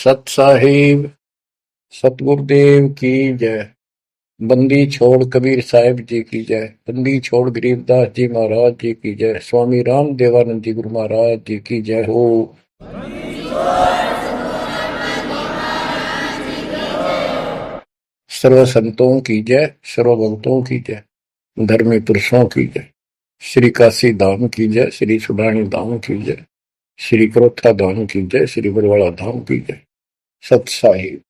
सत साहिब सतगुरुदेव की जय। बंदी छोड़ कबीर साहिब जी की जय। बंदी छोड़ गरीबदास जी महाराज जी की जय। स्वामी राम देवानंद जी गुरु महाराज जी की जय हो। सर्व संतों की जय, सर्व भक्तों की जय, धर्मी पुरुषों की जय। श्री काशी धाम की जय, श्री सुडानी धाम की जय, श्री क्रोथा धाम की जय, श्री बरवाड़ा धाम की जय। सत साहिब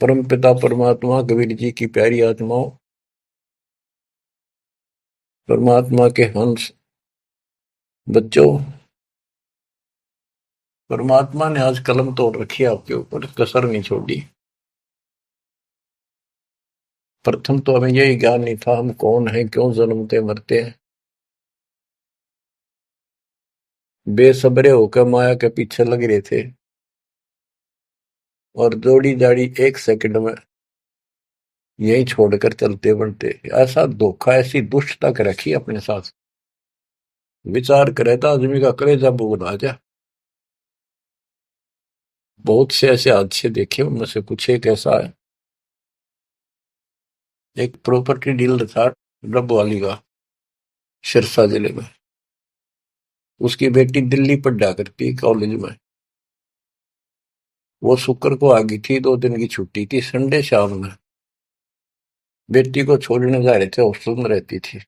परम पिता परमात्मा कबीर जी की प्यारी आत्माओं, परमात्मा के हंस बच्चों, परमात्मा ने आज कलम तोड़ रखी है आपके ऊपर, कसर नहीं छोड़ी। प्रथम तो हमें यही ज्ञान नहीं था हम कौन हैं, क्यों जन्मते मरते हैं। बेसब्रे होकर माया के पीछे लग रहे थे और जोड़ी जाड़ी एक सेकंड में यही छोड़कर चलते बनते। ऐसा धोखा, ऐसी दुष्टता कर रखी अपने साथ। विचार करे तो आदमी का कलेजा बोल आ जा। बहुत से ऐसे हादसे देखे, उनमें से कुछ एक ऐसा है। एक प्रॉपर्टी डीलर था डब वाली का, सिरसा जिले में। उसकी बेटी दिल्ली पढ़ा करती कॉलेज में। वो शुक्र को आ गई थी, 2 दिन की छुट्टी थी, संडे शाम में बेटी को छोड़ने जा रहे थे, हॉस्टल में रहती थी।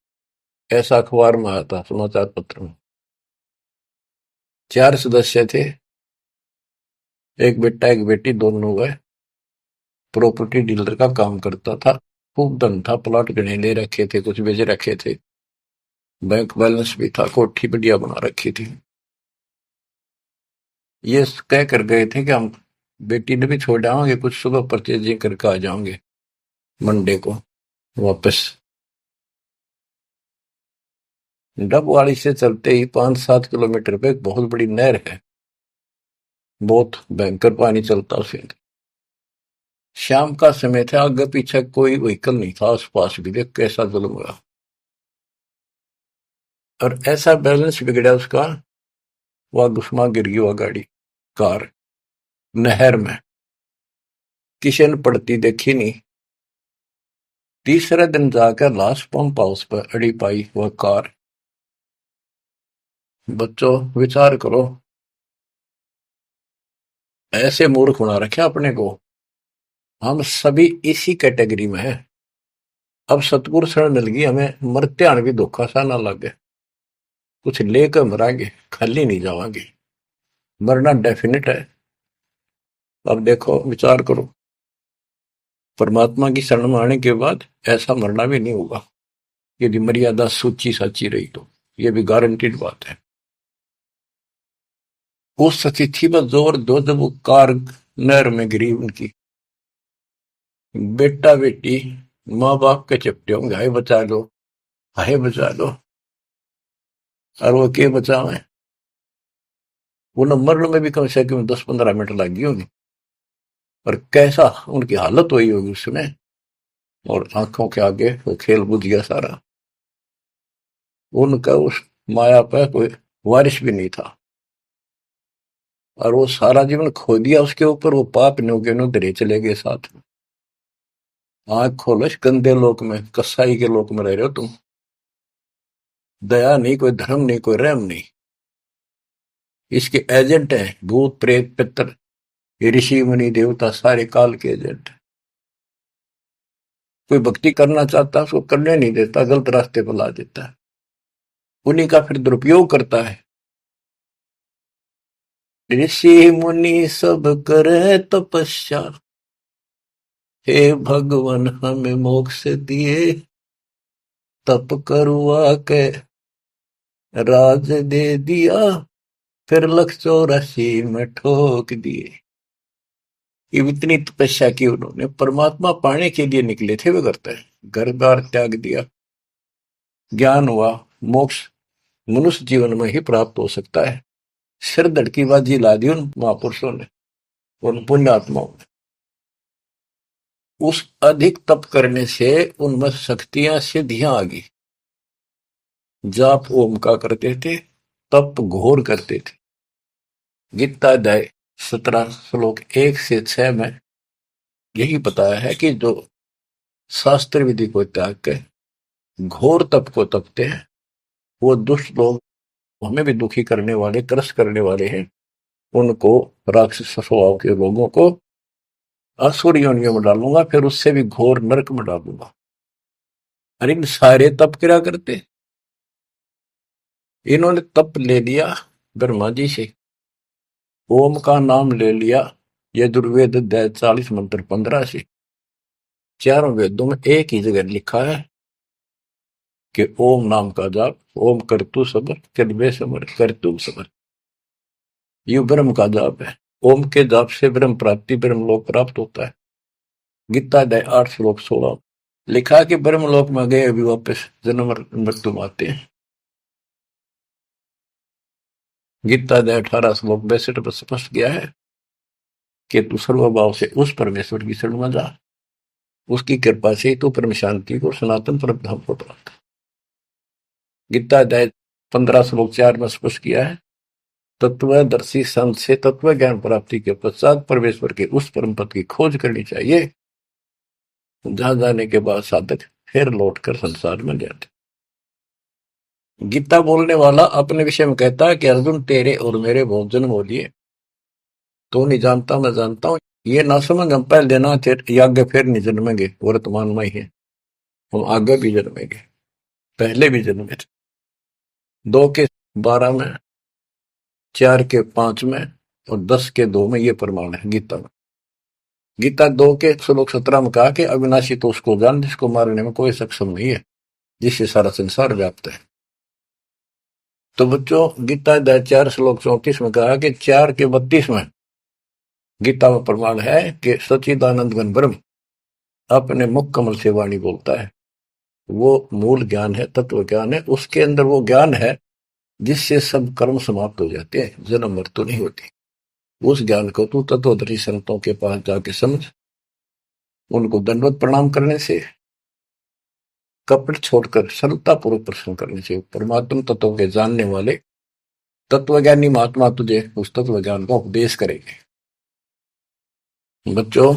ऐसा अखबार में आया था, समाचार पत्र में। 4 सदस्य थे, एक बेटा एक बेटी, दोनों गए। प्रॉपर्टी डीलर का काम करता था, खूब धन था, प्लॉट गणे ले रखे थे, कुछ बेच रखे थे, बैंक बैलेंस भी था, कोठी बढ़िया बना रखी थी। ये कह कर गए थे कि हम बेटी ने भी छोड़ आएंगे, कुछ सुबह परचेजिंग करके आ जाओगे मंडे को वापस। डबवाड़ी से चलते ही 5-7 किलोमीटर पे एक बहुत बड़ी नहर है, बहुत भयंकर पानी चलता उसे। शाम का समय था, आगे पीछे कोई व्हीकल नहीं था, आसपास भी। देख कैसा जुल्म हुआ, और ऐसा बैलेंस बिगड़ा उसका, वह घुसमा गिर गई वह गाड़ी, कार नहर में। किसी ने पड़ती देखी नहीं। तीसरे दिन जाकर लाश पंप हाउस पर अड़ी पाई वह कार। बच्चों विचार करो, ऐसे मूर्ख बना रखे अपने को। हम सभी इसी कैटेगरी में हैं। अब सतगुरु शरण मिल गई हमें, मरते आने भी धोखा सा ना लगे। कुछ लेकर मरांगे, खाली नहीं जावांगे। मरना डेफिनेट है। अब देखो, विचार करो, परमात्मा की शरण में आने के बाद ऐसा मरना भी नहीं होगा, यदि मर्यादा सूची साची रही तो। ये भी गारंटीड बात है। उस तिथि पर जोर दो जब वो कार नहर में गिरी उनकी। बेटा बेटी माँ बाप के चपटे होंगे, हाय बचा लो, हाय बचा लो। और वो के बचावे, वो न मरने में भी कम से कम 10-15 मिनट लगी होगी। और कैसा उनकी हालत हुई होगी उस समय, और आंखों के आगे वो खेल बुझ गया सारा। उनका उस माया पर कोई वारिश भी नहीं था, और वो सारा जीवन खो दिया उसके ऊपर। वो पाप न्योगे नो धरे चले गए साथ में। आंख खोलो, इस गंदे लोक में, कसाई के लोक में रह रहे हो तुम। दया नहीं, कोई धर्म नहीं, कोई रहम नहीं। इसके एजेंट हैं भूत प्रेत पितर, ये ऋषि मुनि देवता, सारे काल के एजेंट। कोई भक्ति करना चाहता है उसको करने नहीं देता, गलत रास्ते पर ला देता है, उन्हीं का फिर दुरुपयोग करता है। ऋषि मुनि सब करे तपस्या, हे भगवान हमें मोक्ष दिए, तप करवा के राज दे दिया, फिर 184 में ठोक दिए। ये इतनी तपस्या की उन्होंने, परमात्मा पाने के लिए निकले थे वे करते हैं। घर बार त्याग दिया, ज्ञान हुआ, मोक्ष मनुष्य जीवन में ही प्राप्त हो सकता है। सिर धड़की बाजी ला दी उन महापुरुषों ने, उन पुण्यात्माओं ने। उस अधिक तप करने से उनमें शक्तियां सिद्धियां आ गई। जाप ओम का करते थे, तप घोर करते थे। गीता अध्याय 17 श्लोक 1 से 6 में यही बताया है कि जो शास्त्र विधि को त्याग के घोर तप को तपते हैं, वो दुष्ट लोग, हमें भी दुखी करने वाले, त्रस्त करने वाले हैं, उनको, राक्षस स्वभाव के लोगों को असुर योनियों में डालूंगा, फिर उससे भी घोर नरक में डालूंगा। अरे इन सारे तप क्या करते, इन्होंने तप ले लिया ब्रह्मा जी से, ओम का नाम ले लिया यजुर्वेद अध्याय 40 मंत्र 15 से। चारों वेदों में एक ही जगह लिखा है कि ओम नाम का जाप, ओम करतु सबर चलबे समर करतु सबर, ये ब्रह्म का जाप है। ओम के जाप से ब्रह्म प्राप्ति, ब्रह्म लोक प्राप्त होता है। गीता अध्याय 8 श्लोक 16 लिखा कि ब्रह्म लोक में गए अभी वापस जन्म मृत्यु आते हैं। गीता अध्याय 18 श्लोक 62 पर स्पष्ट किया है कि तू सर्वभाव से उस परमेश्वर की शरण में जा, उसकी कृपा से तू परम शांति को, सनातन परम धाम को प्राप्त। गीता अध्याय 15 श्लोक 4 में स्पष्ट किया है, तत्वदर्शी संत से तत्व ज्ञान प्राप्ति के पश्चात परमेश्वर के उस परम पद की खोज करनी चाहिए, जहां जाने के बाद साधक फिर लौटकर संसार में जाते। गीता बोलने वाला अपने विषय में कहता है कि अर्जुन तेरे और मेरे बहुत जन्म हो लिए, तो नहीं जानता मैं जानता हूं, ये ना समझ हम पहले ना थे, आगे फिर नहीं जन्मेंगे, वर्तमान में ही है, हम आगे भी जन्मेंगे, पहले भी जन्मे थे। 2 के 12 में, 4 के 5 में और 10 के 2 में ये प्रमाण है गीता में। गीता 2 के श्लोक 17 में कहा कि अविनाशी तो उसको जान जिसको मारने में कोई सक्षम नहीं है, जिससे सारा संसार व्याप्त है। तो बच्चों, गीता अध्याय 4 श्लोक 34 में कहा कि 4 के 32 में गीता में प्रमाण है कि सच्चिदानंद घन ब्रह्म अपने मुख कमल से वाणी बोलता है। वो मूल ज्ञान है, तत्व ज्ञान है, उसके अंदर वो ज्ञान है जिससे सब कर्म समाप्त हो जाते हैं, जन्म मृत्यु नहीं होती। उस ज्ञान को तू तत्वदर्शी संतों के पास जाके समझ, उनको दंडवत प्रणाम करने से, कपट छोड़कर सरलता पूर्वक प्रश्न करने से परमात्मा तत्व के जानने वाले तत्वज्ञानी महात्मा तुझे उस तत्व ज्ञान का उपदेश करेंगे। बच्चों,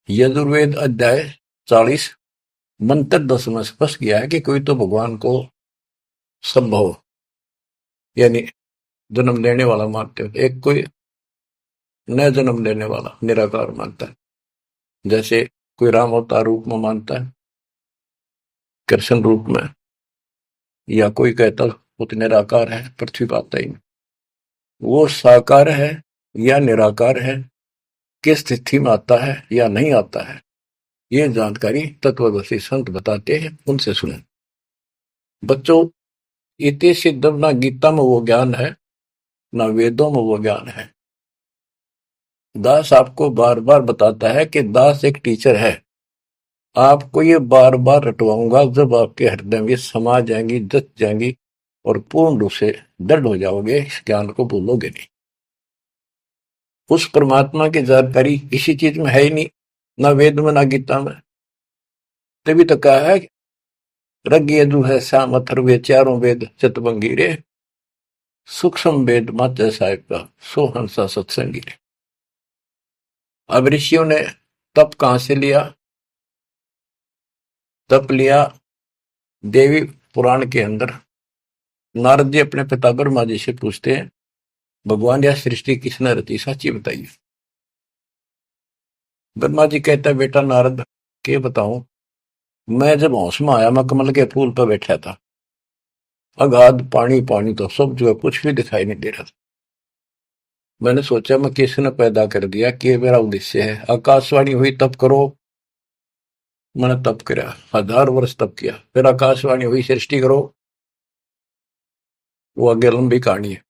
यजुर्वेद अध्याय 40 मंत्र 10 में स्पष्ट किया है कि कोई तो भगवान को संभव यानी जन्म लेने वाला मानते हो, एक कोई न जन्म लेने वाला निराकार मानता है, जैसे कोई राम अवतार रूप में मानता है, कृष्ण रूप में, या कोई कहता वो तो निराकार है, पृथ्वी पर आता ही नहीं। वो साकार है या निराकार है, किस स्थिति में आता है या नहीं आता है, ये जानकारी तत्वदर्शी संत बताते हैं, उनसे सुने। बच्चों, इति सिद्धम, ना गीता में वो ज्ञान है ना वेदों में वो ज्ञान है। दास आपको बार बार बताता है कि दास एक टीचर है, आपको ये बार बार रटवाऊंगा, जब आपके हृदय में समा जाएंगी, जच जाएंगी और पूर्ण रूप से दृढ़ हो जाओगे, इस ज्ञान को भूलोगे नहीं। उस परमात्मा की जानकारी इसी चीज में है ही नहीं, ना वेद में ना गीता में। तभी तो कहा है रग यजु है श्याम अथर्व चारों वेद चितबंगीरे, सूक्ष्म वेद मात्र साहिब का सो हंसा सत्संगी रे। अब ऋषियों ने तप कहां से लिया? तप लिया देवी पुराण के अंदर। नारद जी अपने पिता ब्रह्मा जी से पूछते हैं, भगवान यह सृष्टि किसने रची, सच्ची बताइए। ब्रह्मा जी कहता है, बेटा नारद के बताऊं, मैं जब होश में आया, मैं कमल के फूल पर बैठा था, अगाध पानी पानी तो सब जो है, कुछ भी दिखाई नहीं दे रहा था। मैंने सोचा मैं किसने पैदा कर दिया, कि मेरा उद्देश्य है। आकाशवाणी हुई तप करो, मैंने तप किया, 1000 वर्ष तप किया। फिर आकाशवाणी हुई सृष्टि करो, वो आगे लंबी कहानी है।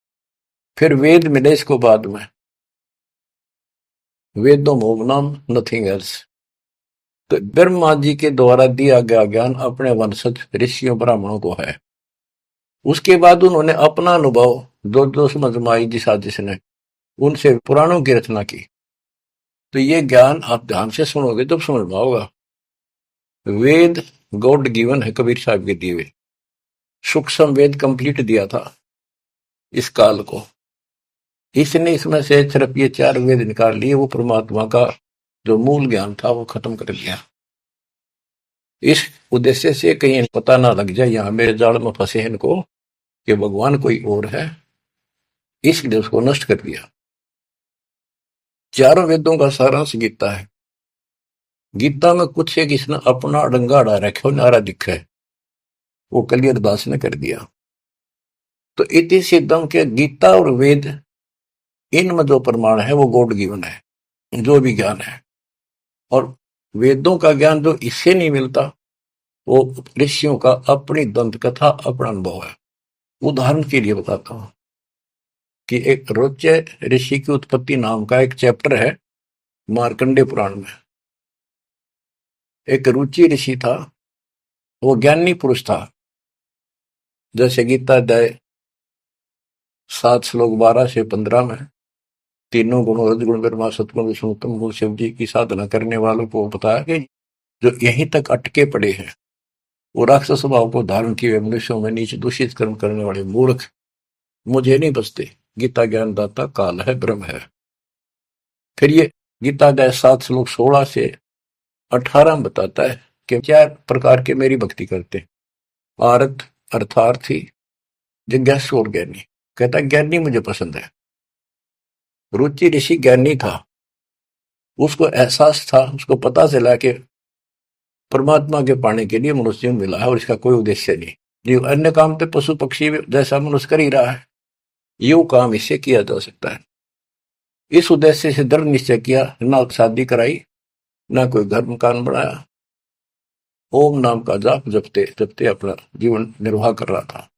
फिर वेद मिले इसको बाद में, वेदों मोम नाम नथिंग एल्स। तो ब्रह्मा जी के द्वारा दिया गया ज्ञान अपने वंशज ऋषियों ब्राह्मणों को है। उसके बाद उन्होंने अपना अनुभव जो समझ में आई जिस आदिश ने, उनसे पुराणों की रचना की। तो ये ज्ञान आप ध्यान से सुनोगे तब समझ में आओगा। वेद गॉड गिवन है, कबीर साहब के दिए हुए। सूक्ष्म वेद कंप्लीट दिया था इस काल को, इसने इसमें से सिर्फ ये 4 वेद निकाल लिए, वो परमात्मा का जो मूल ज्ञान था वो खत्म कर दिया। इस उद्देश्य से कहीं पता ना लग जाए यहाँ मेरे जाल में फंसे हैं इनको कि भगवान कोई और है, इसलिए उसको नष्ट कर दिया। चारों वेदों का सारांश गीता है। गीता में कुछ एक इसने अपना डंगा अड़ा रखे नारा दिखा है, वो कलियर दास ने कर दिया। तो इति सिद्धम के गीता और वेद, इनमें जो प्रमाण है वो गॉड गिवन है, जो भी ज्ञान है। और वेदों का ज्ञान जो इससे नहीं मिलता वो ऋषियों का अपनी दंत कथा, अपना अनुभव है। उदाहरण के लिए बताता हूं कि एक रोचे ऋषि की उत्पत्ति नाम का एक चैप्टर है मार्कंडे पुराण में। एक रुचि ऋषि था, वो ज्ञानी पुरुष था। जैसे गीता अध्याय 7 श्लोक 12 से 15 में तीनों गुणों रजगुण ब्रह्मा सतगुण विष्णुतम गुण शिव जी की साधना करने वालों को बताया कि जो यहीं तक अटके पड़े हैं वो राक्षस स्वभाव को धारण किए मनुष्यों में नीचे दूषित कर्म करने वाले मूर्ख मुझे नहीं बसते। गीता ज्ञानदाता काल है, ब्रह्म है। फिर ये गीता अध्याय 7 श्लोक 16 से 18 में बताता है कि 4 प्रकार के मेरी भक्ति करते हैं, आरत, अर्थार्थी, जिज्ञासु और ज्ञानी। कहता ज्ञानी मुझे पसंद है। रुचि ऋषि ज्ञानी था, उसको एहसास था, उसको पता चला कि परमात्मा के पाने के लिए मनुष्य मिला है और इसका कोई उद्देश्य नहीं। जो अन्य काम तो पशु पक्षी जैसा मनुष्य कर ही रहा है, यो काम इससे किया जा सकता है। इस उद्देश्य से दृढ़ निश्चय किया, ना शादी कराई, ना कोई घर मकान बनाया, ओम नाम का जाप जपते जपते अपना जीवन निर्वाह कर रहा था।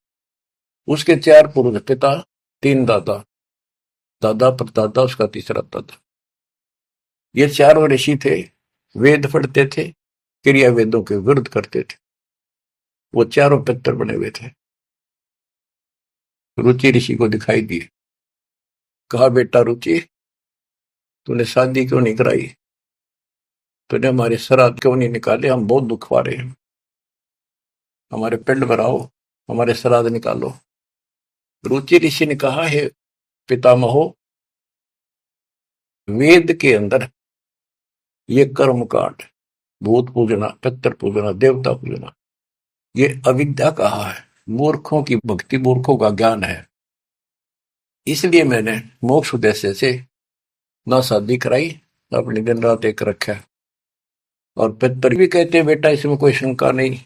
उसके 4 पुरुष, पिता, 3 दादा, दादा परदादा, उसका तीसरा दादा। ये 4 ऋषि थे, वेद पढ़ते थे, क्रिया वेदों के विरुद्ध करते थे। वो 4 पितर बने हुए थे। रुचि ऋषि को दिखाई दिए, कहा बेटा रुचि तूने शादी क्यों नहीं कराई, तूने हमारे श्राद्ध क्यों नहीं निकाले, हम बहुत दुख पा रहे हैं, हमारे पिंड भराओ, हमारे श्राद्ध निकालो। रुचि ऋषि ने कहा है पितामहो, वेद के अंदर ये कर्म कांड, भूत पूजना, पितर पूजना, देवता पूजना, ये अविद्या कहा है, मूर्खों की भक्ति, मूर्खों का ज्ञान है। इसलिए मैंने मोक्ष उद्देश्य से ना शादी कराई, अपनी दिन रात एक रखा। और पितर भी कहते बेटा इसमें कोई शंका नहीं,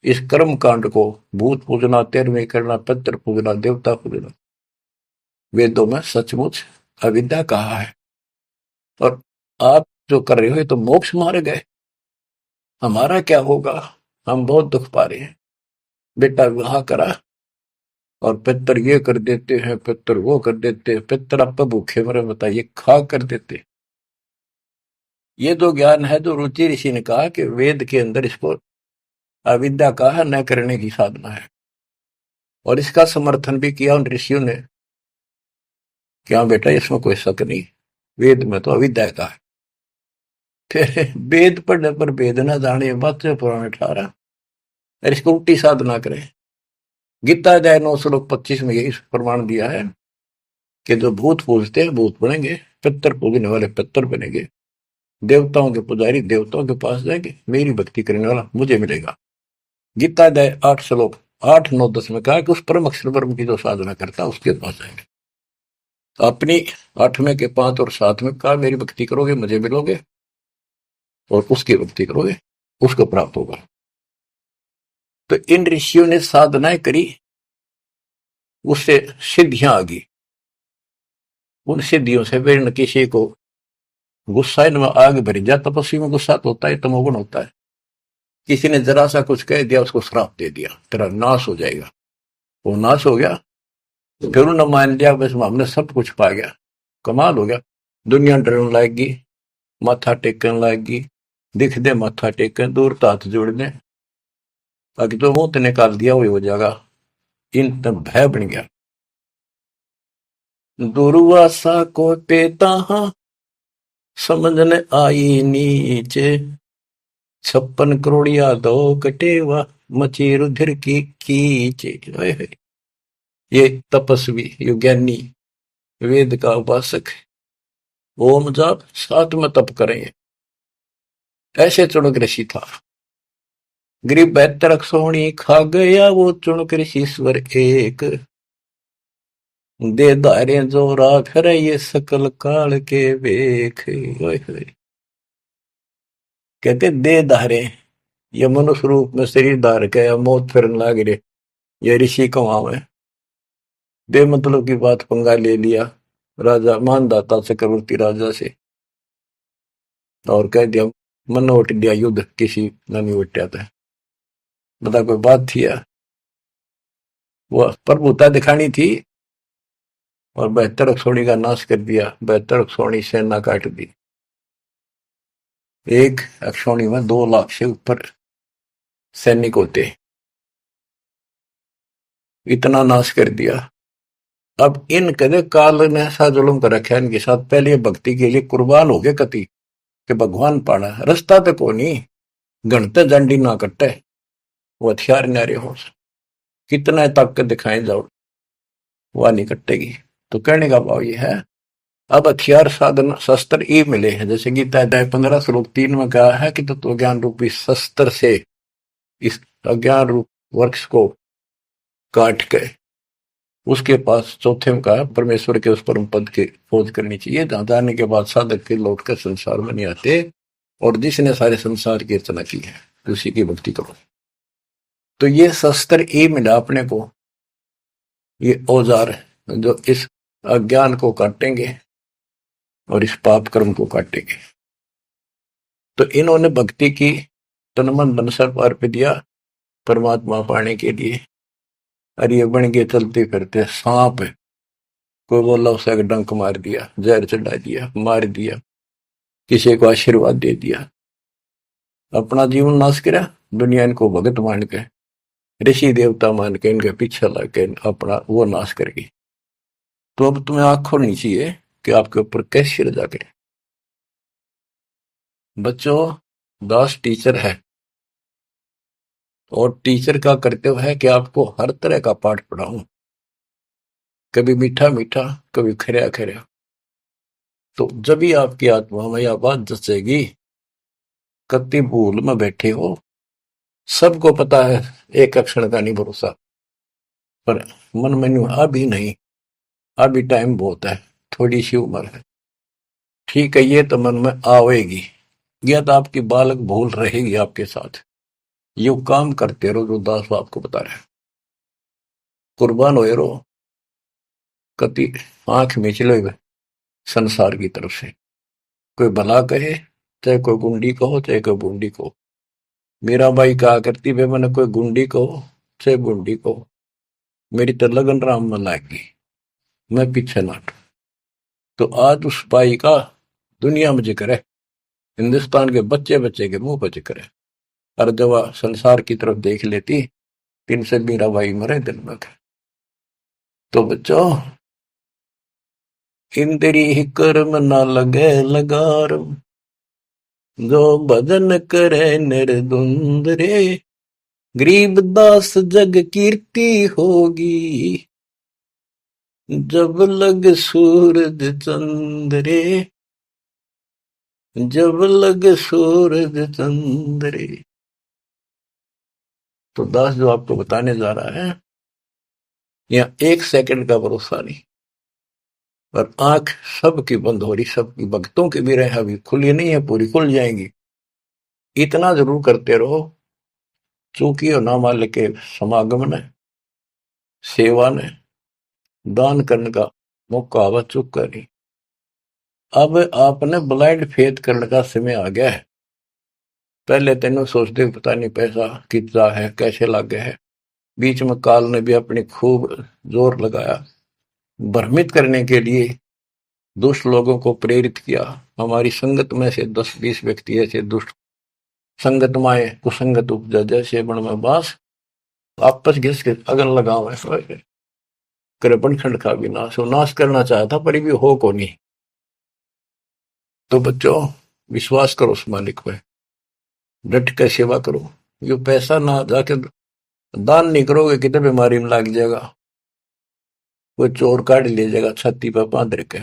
इस कर्म कांड को भूत पूजना, तेरहवीं करना, पितर पूजना, देवता पूजना, वेदों में सचमुच अविद्या कहा है। और आप जो कर रहे हो ये तो मोक्ष मारे गए, हमारा क्या होगा, हम बहुत दुख पा रहे हैं। बेटा विवाह करा और पितर ये कर देते हैं, पितर वो कर देते हैं, पितर आप भूखे मरे बताइए, खा कर देते। ये जो ज्ञान है, जो रुचि ऋषि ने कहा कि वेद के अंदर इसको अविद्या कहा, न करने की साधना है। और इसका समर्थन भी किया उन ऋषियों ने, क्या बेटा इसमें कोई शक नहीं, वेद में तो अविद्या का है। फिर वेद पढ़ने पर वेद न जाने, बात पुराने 18, और इसको उल्टी साधना करें। गीता अध्याय 9 श्लोक 25 में यही प्रमाण दिया है कि जो भूत पूजते हैं भूत बनेंगे, पितर पूजने वाले पितर बनेंगे, देवताओं के पुजारी देवताओं के पास जाएंगे, मेरी भक्ति करने वाला मुझे मिलेगा। गीता अध्याय 8 श्लोक 8, 9, 10 में कहा कि उस परम अक्षर ब्रह्म की जो साधना करता है उसके पास जाएंगे। अपनी 8वें के 5 और 7 में कहा मेरी भक्ति करोगे मुझे मिलोगे, और उसकी भक्ति करोगे उसको प्राप्त होगा। तो इन ऋषियों ने साधनाएं करी, उससे सिद्धियां आ गई। उन सिद्धियों से फिर न किसी को गुस्सा इनमें आग भरी जा, तपस्वी में गुस्सा तो होता है, तमोगुण होता है। किसी ने जरा सा कुछ कह दिया, उसको श्राप दे दिया, तेरा नाश हो जाएगा। वो नाश हो गया, फिर उन्होंने मान लिया बस हमने सब कुछ पा गया, कमाल हो गया। दुनिया डरने लगेगी, माथा टेकने लगेगी, दिख दे माथा टेकन, दूर तो हाथ जोड़ने, बाकी तो मुंह निकाल दिया वही हो जाएगा। इन तब भय बन गया। दुर्वासा को पेता हाँ समझने आई नीचे, 56 करोड़िया दो कटेवा मची रुधिर की कीचे। ये तपस्वी, ये ज्ञानी वेद का उपासक है, ओम जाप साथ में तप करेंगे। ऐसे चुणक ऋषि था। गरीब बेहतर सोनी खा गया वो चुणक ऋषि ईश्वर एक। दे धारे जो राख रहे ये सकल काल के वेख। ओए होए। कहते दे धारे, ये मनुष्य रूप में शरीर धार के या मौत फिरन लाग रहे, ये ऋषि कमाओ है। दे मतलब की बात पंगा ले लिया राजा मानदाता चक्रवर्ती राजा से, और कह दिया मन उठ दिया युद्ध किसी नहीं उठा था। बता कोई बात थी यार, वो प्रभुता दिखानी थी और बेहतर अक्षोणी का नाश कर दिया। बेहतर अक्षोणी सेना काट दी। एक अक्षोणी में 2 लाख से ऊपर सैनिक होते, इतना नाश कर दिया। अब इन कदे काल ने ऐसा जुल्म कर रखा इनके साथ, पहले भक्ति के लिए कुर्बान हो गए कति कि भगवान पाना रास्ता पे को नहीं, घंटे डंडी ना कटे, वो हथियार नारे हो, कितना ताकत दिखाए जाओ वह नहीं कटेगी। तो कहने का भाव ये है, अब हथियार साधन शस्त्र ये मिले हैं, जैसे गीता अध्याय 15 श्लोक 3 में कहा है कि तत्व ज्ञान रूपी शस्त्र से इस अज्ञान रूप वृक्ष को काट के उसके पास चौथे में कहा परमेश्वर के उस परम पद की खोज करनी चाहिए, जहां जाने के बाद साधक के लौट कर संसार में नहीं आते। और जिसने सारे संसार की रचना की है उसी की भक्ति करो। तो ये शस्त्र ये मिला अपने को, ये औजार जो इस अज्ञान को काटेंगे और इस पाप कर्म को काटेंगे। तो इन्होंने भक्ति की, तन मन धन सर्व अर्पित दिया परमात्मा पाने के लिए। और ये बन के चलते फिरते सांप, कोई बोला उसे डंक मार दिया, जहर चढ़ा दिया, मार दिया, किसी को आशीर्वाद दे दिया, अपना जीवन नाश करा, दुनिया इनको भगत मान के ऋषि देवता मान के इनके पीछे लग के अपना वो नाश कर गई। तो अब तुम्हें आंख खोलनी चाहिए कि आपके ऊपर कैसी रजा करे। बच्चों, दास टीचर है और टीचर का कर्तव्य है कि आपको हर तरह का पाठ पढ़ाऊं, कभी मीठा मीठा, कभी खरा खरा। तो जब भी आपकी आत्मा में यह बात जचेगी, कति भूल में बैठे हो, सबको पता है एक अक्षर का नहीं भरोसा, पर मन में अभी नहीं, अभी टाइम बहुत है, थोड़ी सी उम्र है, ठीक है, ये तो मन में आवेगी। यह तो आपकी बालक भूल रहेगी आपके साथ। यू काम करते रहो जो दास आपको बता रहे हैं, कुर्बान हो रहो, कति आंख मीच लो संसार की तरफ से। कोई भला कहे, चाहे कोई गुंडी कहो, चाहे कोई बूंदी कहो। मेरा भाई कहा करती भाई मैंने कोई गुंडी कहो चाहे बूंदी कहो, मेरी तो लगन राम में लाएगी, मैं पीछे ना हटूं। तो आज उस भाई का दुनिया में जिक्र है, हिंदुस्तान के बच्चे बच्चे के मुंह पर जिक्र है। और जब वह संसार की तरफ देख लेती, दिन से मेरा भाई मरे दिन में। तो बच्चों, इंद्री ही कर्म न लगे लगार, जो भजन करे निर्धुंद रे, गरीब दास जग कीर्ति होगी, जब लग सूरज चंद्रे, जब लग सूरज चंद्रे। तो दास जो आपको बताने जा रहा है, यहाँ 1 सेकंड का भरोसा नहीं, और आंख सबकी बंद हो रही, सबकी भक्तों की भी रहे, अभी खुली नहीं है, पूरी खुल जाएंगी। इतना जरूर करते रहो, चूंकि नामाल के समागम ने, सेवा ने, दान करने का मौका आवा चुक नहीं। अब आपने ब्लाइंड फेथ करने का समय आ गया है। पहले तेनों सोचते पता नहीं पैसा कितना है, कैसे लागे है। बीच में काल ने भी अपनी खूब जोर लगाया, भ्रमित करने के लिए दुष्ट लोगों को प्रेरित किया। हमारी संगत में से 10-20 व्यक्ति ऐसे दुष्ट संगत माए कुसंगत उपजा, जैसे बण में बास, आपस घिस के अगन लगाओ, कृपण खंड का भी नाश करना चाहता, पर भी हो को नहीं। तो बच्चों, विश्वास करो उस मालिक पे, डट के सेवा करो। ये पैसा ना जाके दान नहीं करोगे, कितने बीमारी में लग जाएगा। कोई चोर काट ले जाएगा छाती पर बांध रखे,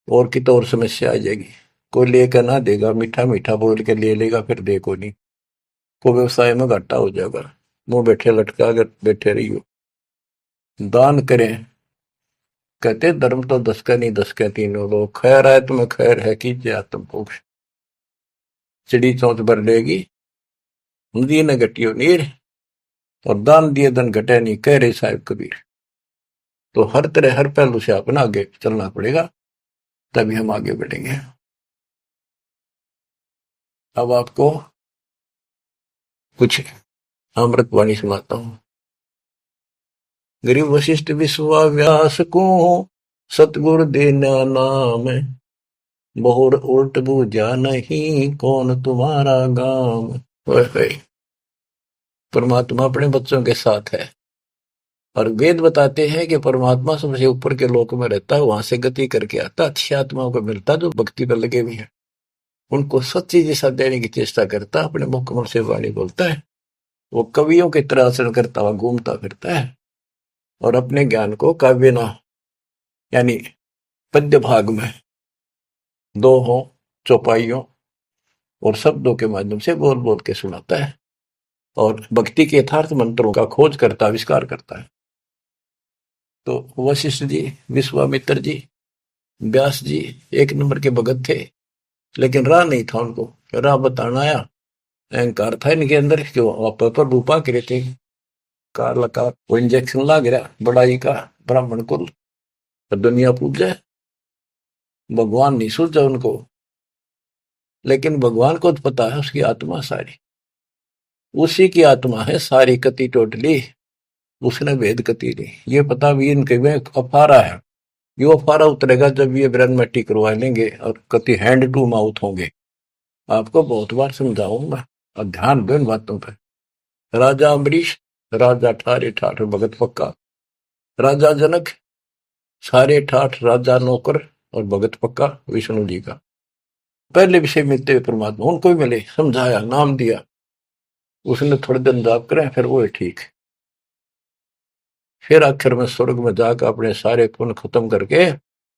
और की तो और समस्या आ जाएगी। कोई लेकर ना देगा, मीठा मीठा बोल के ले लेगा, फिर देखो नहीं, को व्यवसाय में घाटा हो जाएगा। मुंह बैठे लटका कर बैठे रहियो। दान करें, कहते धर्म तो 10 का नहीं 10 के तीनों लोग, खैर है तुम्हें खैर है कीजिए आत्म। चिड़ी चौंच भर लेगी, नदी न घटियो नीर, और दान दिए धन घटे नहीं, कह रहे साहिब कबीर। तो हर तरह हर पहलू से अपना आगे चलना पड़ेगा, तभी हम आगे बढ़ेंगे। अब आपको कुछ अमृत वाणी सुनाता हूँ। गरीब वशिष्ठ विश्वाव्यास को सतगुरु देना नाम, बहुर उल्ट बूझा नहीं कौन तुम्हारा गाम। परमात्मा अपने बच्चों के साथ है, और वेद बताते हैं कि परमात्मा सबसे ऊपर के लोक में रहता है, वहां से गति करके आता, अच्छी आत्माओं को मिलता जो भक्ति पर लगे हुए हैं, उनको सच्ची दिशा देने की चेष्टा करता, अपने मुखमल से वाणी बोलता है। वो कवियों की तरह आचरण करता हुआ घूमता फिरता है, और अपने ज्ञान को काव्य ना यानी पद्य भाग में दोहों, चौपाइयों और शब्दों के माध्यम से बोल बोल के सुनाता है, और भक्ति के यथार्थ मंत्रों का खोज करता, आविष्कार करता है। तो वशिष्ठ जी, विश्वामित्र जी, व्यास जी एक नंबर के भगत थे, लेकिन राह नहीं था उनको, राह बताना आया। अहंकार था इनके अंदर, क्यों पर रूपा करे थे, कार लगा वो इंजेक्शन लाग रहा बड़ाई का, ब्राह्मण कुल दुनिया पूजा, भगवान नहीं सूझा उनको। लेकिन भगवान को तो पता है उसकी आत्मा सारी, उसी की आत्मा है सारी कति टोटली, उसने भेद कति नहीं। ये पता भी इनके में अफारा है, ये अफारा उतरेगा जब ये ब्रह्म मट्टी करवा लेंगे और कति हैंड टू माउथ होंगे। आपको बहुत बार समझाऊंगा, और ध्यान दो इन बातों पर। राजा अम्बरीश, राजा ठारे ठाठ भगत पक्का, राजा जनक सारे ठाठ राजा नौकर और भगत पक्का विष्णु जी का। पहले विषय मिलते हुए परमात्मा उनको भी मिले, समझाया, नाम दिया, उसने थोड़े दिन जाप करें, फिर वो ठीक। फिर आखिर में स्वर्ग में जाकर अपने सारे पुण्य खत्म करके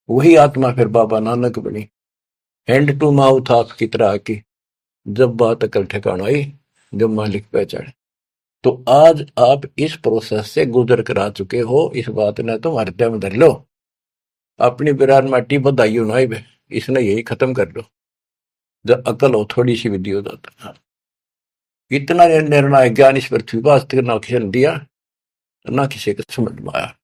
वही आत्मा फिर बाबा नानक बनी, हैंड टू माउथ आपकी तरह की। जब बात अकल ठिकाना आई, जब मालिक पहचाने। तो आज आप इस प्रोसेस से गुजर कर आ चुके हो, इस बात ने तुम हृदय में धर लो। अपनी बिरान माटी बधाई ना, इसने यही खत्म कर लो। जब अकल हो थोड़ी सी विधि हो जाता, इतना निर्णय ज्ञान इस पृथ्वी पर आज तक ना किसी ने दिया, ना किसी को समझ में आया।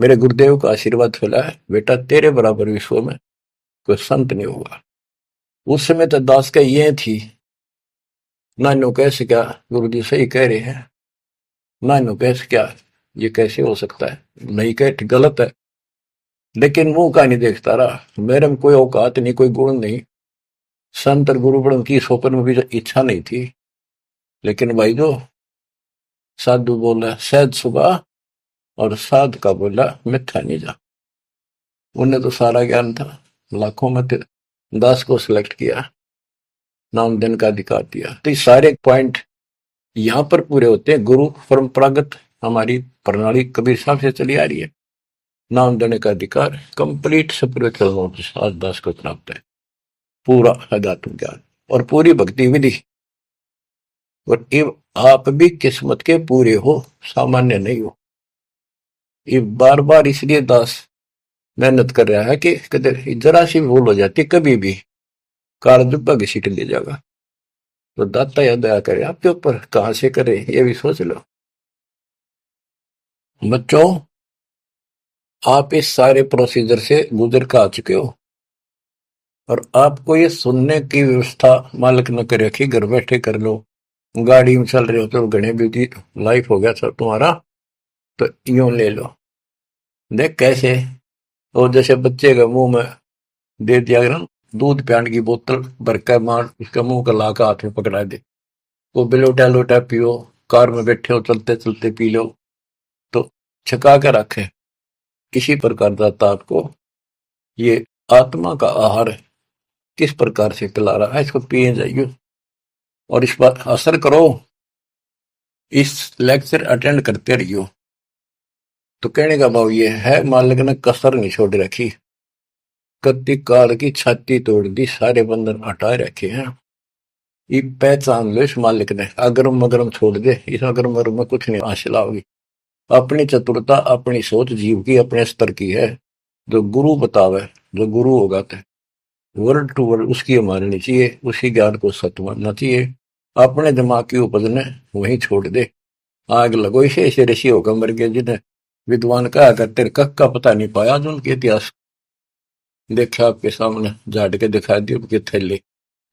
मेरे गुरुदेव का आशीर्वाद फैला है, बेटा तेरे बराबर विश्व में कोई संत नहीं होगा। उस समय तो दास का ये थी, ना नो कैसे क्या गुरु जी सही कह रहे हैं, ना नो कैसे क्या ये कैसे हो सकता है, नहीं कह गलत है। लेकिन मुंह का नहीं देखता रहा, मेरे में कोई औकात नहीं, कोई गुण नहीं, संत और गुरु बड़ों की स्वप्न में भी इच्छा नहीं थी। लेकिन भाई जो साधु बोला सहज सुबह, और साध का बोला मिथ्या नहीं जा। उन्हें तो सारा ज्ञान था, लाखों में दास को सिलेक्ट किया, नाम देने का अधिकार दिया। तो ये सारे पॉइंट यहाँ पर पूरे होते हैं। गुरु परंपरागत हमारी प्रणाली कबीर साहब से चली आ रही है, नाम देने का अधिकार कंप्लीट स्पिरिचुअल नॉलेज आज दास को प्राप्त है, पूरा अध्यात्म ज्ञान और पूरी भक्ति विधि। और ये आप भी किस्मत के पूरे हो, सामान्य नहीं हो। ये बार बार इसलिए दास मेहनत कर रहा है कि जरा सी भूल हो जाती कभी भी कारजुब्बा घसीट ले जाएगा। तो दाता या दया करे आपके ऊपर, कहां से करे ये भी सोच लो। बच्चों, आप इस सारे प्रोसीजर से गुजर कर आ चुके हो, और आपको ये सुनने की व्यवस्था मालिक न करे कि घर बैठे कर लो, गाड़ी में चल रहे हो तो घने बिजी लाइफ हो गया सर तुम्हारा, तो यूं ले लो। देख कैसे, और जैसे बच्चे के मुंह में दे दिया ना दूध प्यान की बोतल भर कर, मार उसका मुंह का ला हाथ में पकड़ा दे, वो बिलोटा लोटा पियो, कार में बैठे हो चलते चलते पी लो, तो छका कर रखे। किसी प्रकार दाता आपको ये आत्मा का आहार किस प्रकार से पिला रहा है, इसको पिए जाइए और इस पर असर करो, इस लेक्चर अटेंड करते रहियो। तो कहने का भाव ये है, मालिक ने कसर नहीं छोड़ रखी, कत्ती काल की छाती तोड़ दी, सारे बंधन हटा रखे हैं। ये पहचान लो इस मालिक ने, अगरम मगरम छोड़ दे, इस अगरम मगरम में कुछ नहीं हासिल होगी। अपनी चतुरता अपनी सोच जीव की अपने स्तर की है। जो गुरु बतावे, जो गुरु होगा तो वर्ड टू वर्ड उसकी माननी चाहिए, उसी ज्ञान को सत्य मानना चाहिए। अपने दिमाग की उपज ने वहीं छोड़ दे। आग लगो इसे, ऐसे ऋषि होकर मर गए जिन्हें विद्वान कहा करते, कख का पता नहीं पाया जो उनके इतिहास देखा आपके सामने, झाड़ के दिखा दिए उनके थैले,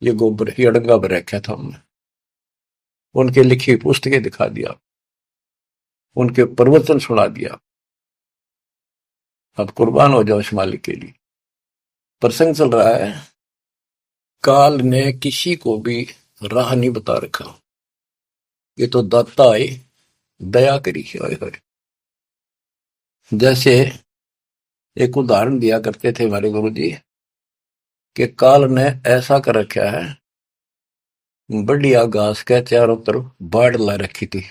ये गोबर ये अड़ंगा पर रखा था हमने, उनके लिखी पुस्तकें दिखा दिया, उनके प्रवचन सुना दिया। अब कुर्बान हो जाओ इस मालिक के लिए। प्रसंग चल रहा है, काल ने किसी को भी राह नहीं बता रखा, ये तो दाता है, दया करी है। जैसे एक उदाहरण दिया करते थे हमारे गुरु जी कि काल ने ऐसा कर रखा है, बढ़िया घास के चारों तरफ बाढ़ ला रखी थी,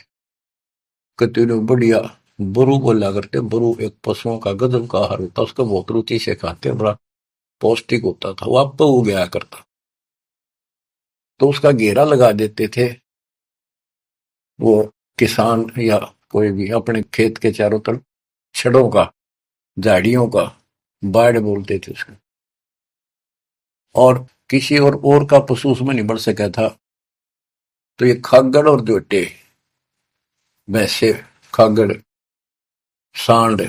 कतने बढ़िया बरू बोला करते। बरू एक पशुओं का गजब का आहार होता, उसको बहुत रुचि से खाते, बड़ा पौष्टिक होता था, वो आप तो गया करता। तो उसका घेरा लगा देते थे वो किसान या कोई भी अपने खेत के चारों तरफ, छड़ों का, झाड़ियों का, बाढ़ बोलते थे उसको। और किसी और का पशु उसमें नहीं बढ़ सका था, तो ये खागड़ और जोटे, भैंसे, खागड़, सांड,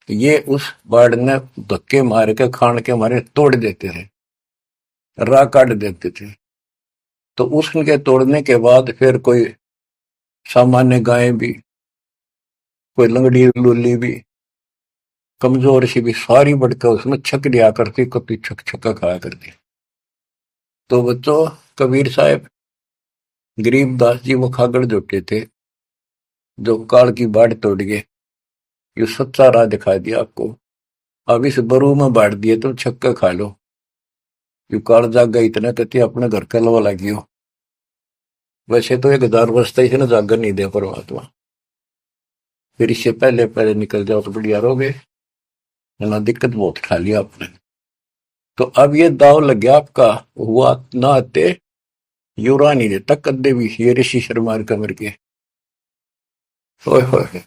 ये उस बाढ़ ने धक्के मार के खान के मारे तोड़ देते थे, राह काट देते थे। तो उसके तोड़ने के बाद फिर कोई सामान्य गाय भी, कोई लंगड़ी लूली भी, कमजोर सी भी, सारी बढ़कर उसमें छक दिया करती, कभी छक छक्का खाया करती। तो बच्चों, कबीर साहब, गरीबदास जी वो खागड़ जोटे थे जो काल की बाढ़ तोड़ गए। ये सच्चा राह दिखा दिया आपको। अब इस बरू में बांट दिए तुम छक्का खा लो, यू काल जाग गई इतना कहती अपने घर का लवा लगी हो। वैसे तो 1000 वर्ष तक ना जागर नहीं दे परमात्मा, फिर इससे पहले पहले निकल जाओ तो बढ़िया रहोगे, ना दिक्कत बहुत खा लिया आपने। तो अब ये दाव लग गया आपका, हुआ ना आते युरा नहीं देता कदे भी, ये ऋषि शर्मा कमर के। होए होए,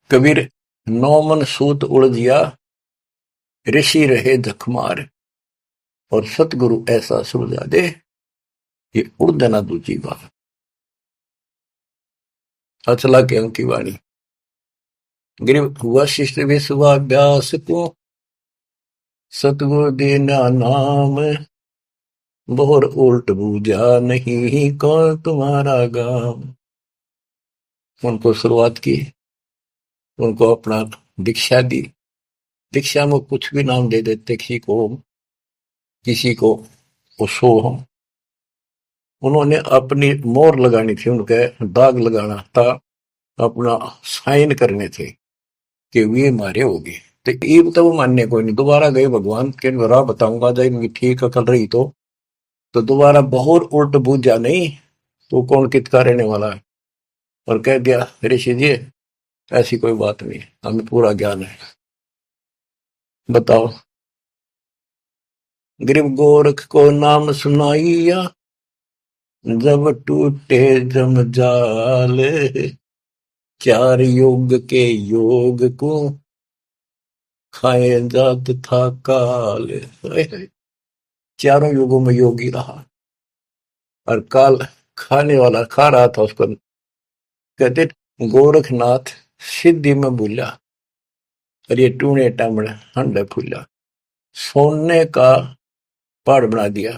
कबीर नौमन सूत उलझिया, ऋषि रहे जखमार, और सतगुरु ऐसा सुलझा दे, ये उड़ देना दूजी बात। अचला के अंकी वाणी, गिर वशिष्ठ विश्वाभ्यास को, सतगुरु दीना नाम, बोर उल्ट बूझा नहीं कौन तुम्हारा गाम। उनको शुरुआत की, उनको अपना दीक्षा दी। दीक्षा में कुछ भी नाम दे देते, किसी को सोहम। उन्होंने अपनी मोहर लगानी थी, उनके दाग लगाना था, अपना साइन करने थे कि वे मारे होगे। तो ये तो वो मानने कोई नहीं, दोबारा गए भगवान के राह बताऊंगा जब इनकी ठीक अकल रही तो दोबारा बहुत उल्ट बूझा नहीं, तो कौन कितका रहने वाला है। और कह दिया ऋषि जी ऐसी कोई बात नहीं, हमें पूरा ज्ञान है। बताओ, गरीब गोरख को नाम सुनाइया, जब टूटे जमजाल, चार योग के योग को खाए जात था काल। चारों युगों में योगी रहा, और काल खाने वाला खा रहा था उसको। कहते गोरखनाथ सिद्धि में भूला, और ये टूणे टामड़े हंडे फूला। सोने का पहाड़ बना दिया,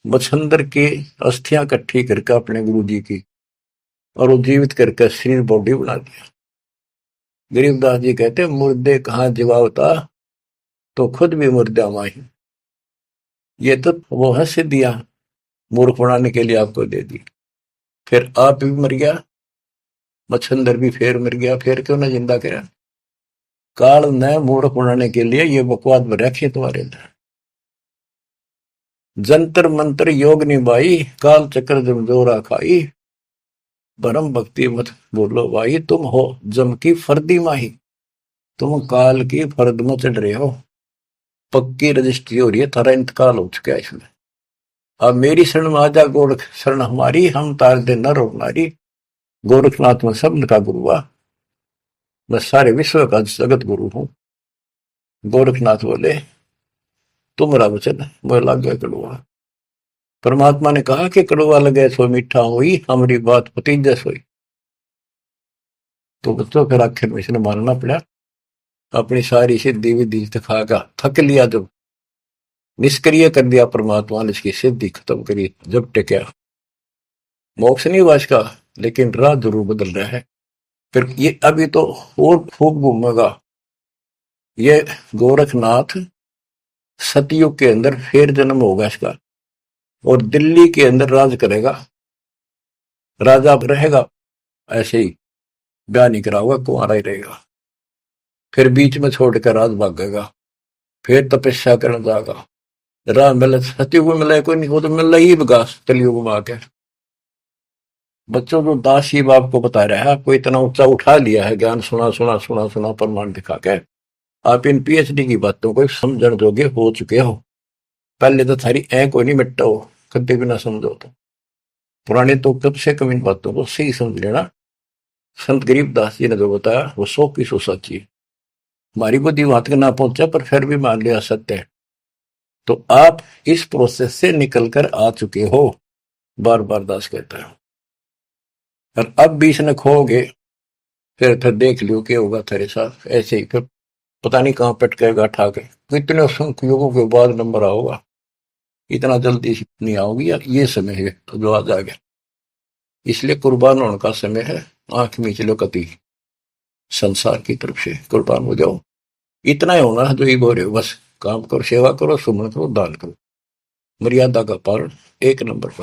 बछंदर की अस्थियां इकट्ठी करके अपने गुरु जी की, और वो जीवित करके शरीर बॉडी बना दिया। गरीबदास जी कहते मुर्दे कहाँ जीवावता, तो खुद भी मुर्दा माही। ये तो वो है सिद्धियां, मूर्ख बनाने के लिए आपको दे दी। फिर आप भी मर गया, मच्छंदर भी फिर मर गया, फिर क्यों ना जिंदा करा। काल ने मूर्ख बनाने के लिए ये बकवास में रखी तुम्हारे अंदर। जंतर मंत्र योग निभाई, काल चक्र जमजोरा खाई, परम भक्ति मत बोलो भाई, तुम हो जम की फर्दी माही, तुम काल की फर्द में चढ़ रहे हो। पक्की रजिस्ट्री हो रही है, थारा इंतकाल हो चुका है इसमें। अब मेरी शरण में आजा गोरख शरण हमारी, हम तार दे नर और नारी। गोरखनाथ में सब का गुरु हुआ, मैं सारे विश्व का जगत गुरु हूं। गोरखनाथ बोले तुम्हारा वचन मैं लग गया कड़वा। परमात्मा ने कहा कि कड़वा लगे सो मीठा हुई, हमारी बात पतिजस हुई। तो बच्चों फिर आखिर में इसने मानना पड़ा। अपनी सारी सिद्धि विधि दिखाकर थक लिया, जब निष्क्रिय कर दिया परमात्मा ने, इसकी सिद्धि खत्म करी, जब टिका। मोक्ष नहीं हुआ इसका, लेकिन राह जरूर बदल रहा है। फिर ये अभी तो और खूब घूमेगा ये गोरखनाथ। सतयुग के अंदर फिर जन्म होगा इसका, और दिल्ली के अंदर राज करेगा, राजा रहेगा। ऐसे ही ब्याह नहीं कराऊंगा, कुंवारा ही रहेगा। फिर बीच में छोड़कर राज भागेगा, फिर तपस्या करने जाएगा। राह मिले सतयुग में मिले कोई नहीं, वो तो मिल ही बगा कलयुग में आके। बच्चों जो दास शिव आपको बता रहा है, आपको इतना ऊंचा उठा लिया है, ज्ञान सुना सुना सुना सुना प्रमाण दिखा के आप इन पीएचडी की बातों को समझण जोगे हो चुके हो। पहले तो थारी ऐ कोई नहीं मिट्टा हो, कभी भी ना समझो। तो पुराने तो कब से कम इन बातों को सही समझ लेना। संत गरीबदास जी ने जो बताया वो 100% सच्ची है। हमारी बुद्धि वहां तक ना पहुंचा, पर फिर भी मान लिया सत्य है। तो आप इस प्रोसेस से निकल कर आ चुके हो, बार बार दास कहता है। और अब भी इसने खोगे, फिर देख लियो क्या होगा तेरे साथ। ऐसे ही फिर पता नहीं कहां पटकेगा ठा के, कितने युगों के बाद नंबर आओगा। इतना जल्दी नहीं आओगी यार, ये समय है तो जो आज आ गया। इसलिए कुर्बान होने का समय है। आंख मीच लो कति, संसार की तरफ से कुर्बान हो जाओ। इतना ही होना जो ही बोल रहे हो, बस काम करो, सेवा करो, सुमन करो, दान करो, मर्यादा का पालन एक नंबर पर।